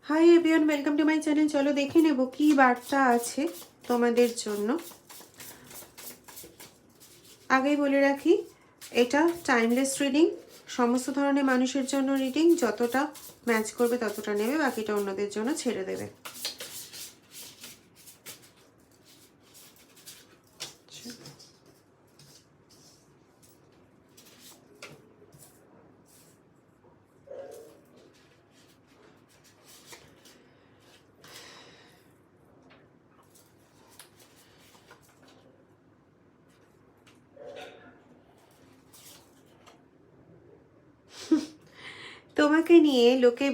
Hi everyone, welcome to my channel. চলো দেখে নেব কি বার্তা আছে তোমাদের জন্য। আগেই বলে রাখি, এটা টাইমলেস রিডিং, সমস্ত ধরনের মানুষের জন্য রিডিং। যতটা ম্যাচ করবে ততটা নেবে, বাকিটা অন্যদের জন্য ছেড়ে দেবে। তোমাকে নিয়ে লোকে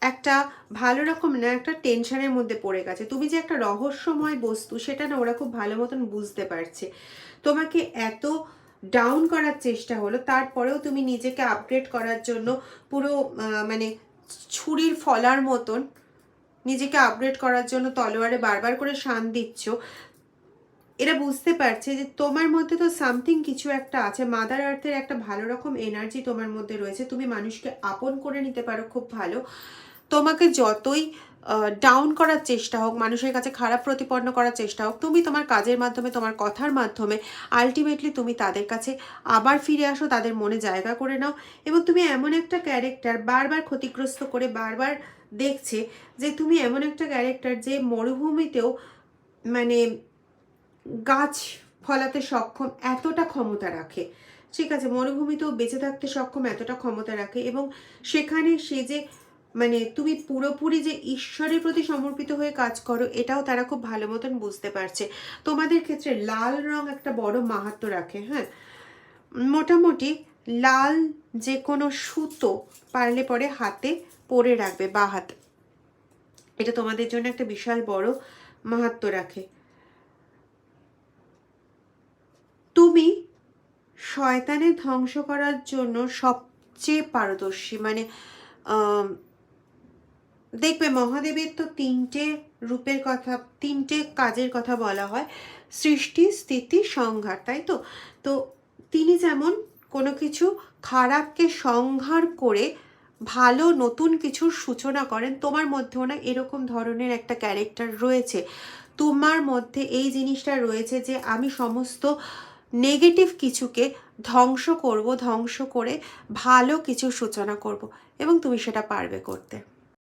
একটা ভালো রকম না একটা টেনশনের মধ্যে পড়ে গেছে। তুমি যে একটা রহস্যময় বস্তু সেটা না ওরা খুব ভালো মতন বুঝতে পারছে। তোমাকে এত ডাউন করার চেষ্টা হলো, তারপরেও তুমি নিজেকে আপগ্রেড করার জন্য পুরো মানে ছুরির ফলার মতন নিজেকে আপগ্রেড করার জন্য তলোয়ারে বারবার করে শান দিচ্ছ। এরা বুঝতে পারছে যে তোমার মধ্যে তো সামথিং কিছু একটা আছে। মাদার আর্থের একটা ভালো রকম এনার্জি তোমার মধ্যে রয়েছে। তুমি মানুষকে আপন করে নিতে পারো খুব ভালো। তোমাকে যতই ডাউন করার চেষ্টা হোক, মানুষের কাছে খারাপ প্রতিপন্ন করার চেষ্টা হোক, তুমি তোমার কাজের মাধ্যমে, তোমার কথার মাধ্যমে আলটিমেটলি তুমি তাদের কাছে আবার ফিরে আসো, তাদের মনে জায়গা করে নাও। এবং তুমি এমন একটা ক্যারেক্টার, বারবার ক্ষতিগ্রস্ত করে বারবার দেখছে যে তুমি এমন একটা ক্যারেক্টার যে মরুভূমিতেও মানে গাছ ফলাতে সক্ষম এতটা ক্ষমতা রাখে। ঠিক আছে, মরুভূমিতেও বেঁচে থাকতে সক্ষম এতটা ক্ষমতা রাখে। এবং সেখানে সে যে মানে তুমি পুরোপুরি যে ঈশ্বরের প্রতি সমর্পিত হয়ে কাজ করো, এটাও তারা খুব ভালো মতন বুঝতে পারছে। তোমাদের ক্ষেত্রে লাল রং একটা বড় মাহাত্ম্য রাখে। হ্যাঁ, মোটামুটি লাল যে কোনো সুতো পারলে পরে হাতে পরে রাখবে, বা হাত, এটা তোমাদের জন্য একটা বিশাল বড় মাহাত্ম্য রাখে। তুমি শয়তানের ধ্বংস করার জন্য সবচেয়ে পারদর্শী। মানে দেখবে মহাদেবের তো তিনটে রূপের কথা, তিনটে কাজের কথা বলা হয়, সৃষ্টি, স্থিতি, সংহার, তাই তো? তো তিনি যেমন কোনো কিছু খারাপকে সংহার করে ভালো নতুন কিছুর সূচনা করেন, তোমার মধ্যেও না এরকম ধরনের একটা ক্যারেক্টার রয়েছে। তোমার মধ্যে এই জিনিসটা রয়েছে যে আমি সমস্ত নেগেটিভ কিছুকে ধ্বংস করব, ধ্বংস করে ভালো কিছু সূচনা করব, এবং তুমি সেটা পারবে করতে।